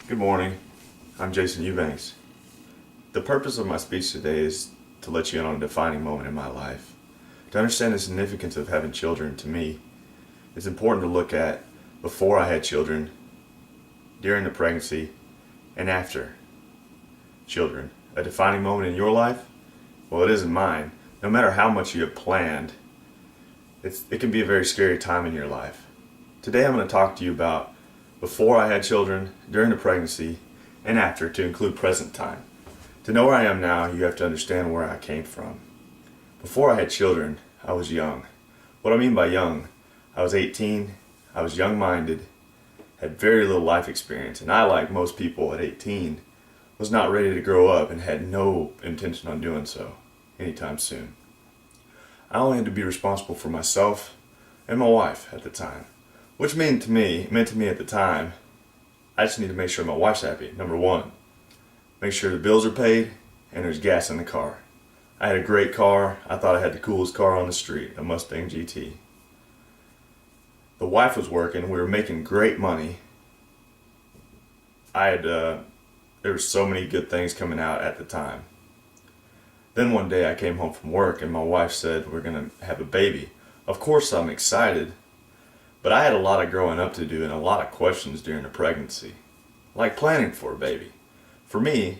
Good morning. I'm Jason Eubanks. The purpose of my speech today is to let you in on a defining moment in my life. To understand the significance of having children to me, it's important to look at before I had children, during the pregnancy, and after children. A defining moment in your life? Well, it is in mine. No matter how much you have planned, it can be a very scary time in your life. Today I'm going to talk to you about before I had children, during the pregnancy, and after, to include present time. To know where I am now, you have to understand where I came from. Before I had children, I was young. What I mean by young, I was 18, I was young-minded, had very little life experience, and I, like most people at 18, was not ready to grow up and had no intention on doing so anytime soon. I only had to be responsible for myself and my wife at the time. Which meant to me at the time, I just need to make sure my wife's happy. Number one, make sure the bills are paid and there's gas in the car. I had a great car. I thought I had the coolest car on the street, a Mustang GT. The wife was working. We were making great money. There were so many good things coming out at the time. Then one day I came home from work and my wife said, "We're going to have a baby." Of course I'm excited. But I had a lot of growing up to do and a lot of questions during the pregnancy, like planning for a baby. For me,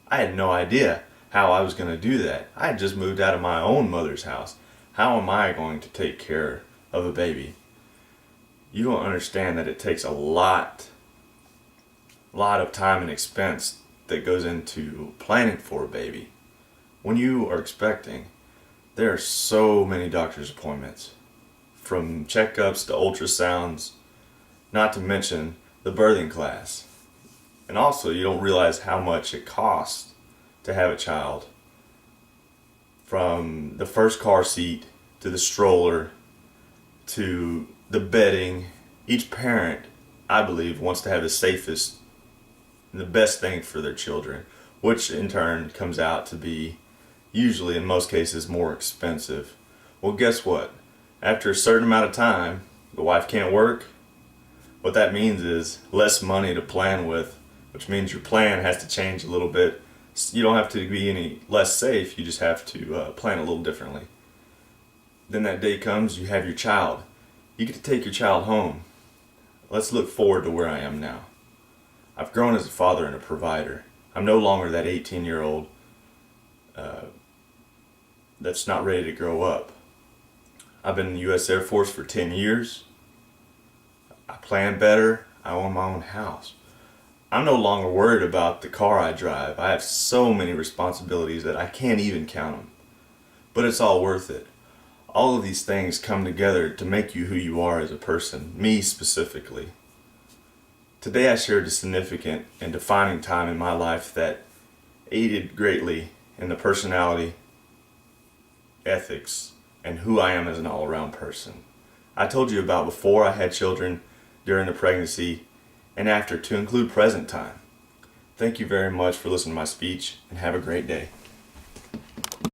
I had no idea how I was going to do that. I had just moved out of my own mother's house. How am I going to take care of a baby? You don't understand that it takes a lot of time and expense that goes into planning for a baby. When you are expecting, there are so many doctor's appointments. From checkups to ultrasounds, not to mention the birthing class. And also, you don't realize how much it costs to have a child. From the first car seat to the stroller to the bedding. Each parent, I believe, wants to have the safest and the best thing for their children, which in turn comes out to be, usually in most cases, more expensive. Well, guess what? After a certain amount of time, the wife can't work. What that means is less money to plan with, which means your plan has to change a little bit. You don't have to be any less safe, you just have to plan a little differently. Then that day comes, you have your child. You get to take your child home. Let's look forward to where I am now. I've grown as a father and a provider. I'm no longer that 18-year-old that's not ready to grow up. I've been in the U.S. Air Force for 10 years. I plan better. I own my own house. I'm no longer worried about the car I drive. I have so many responsibilities that I can't even count them. But it's all worth it. All of these things come together to make you who you are as a person, me specifically. Today I shared a significant and defining time in my life that aided greatly in the personality, ethics, and who I am as an all-around person. I told you about before I had children, during the pregnancy, and after, to include present time. Thank you very much for listening to my speech, and have a great day.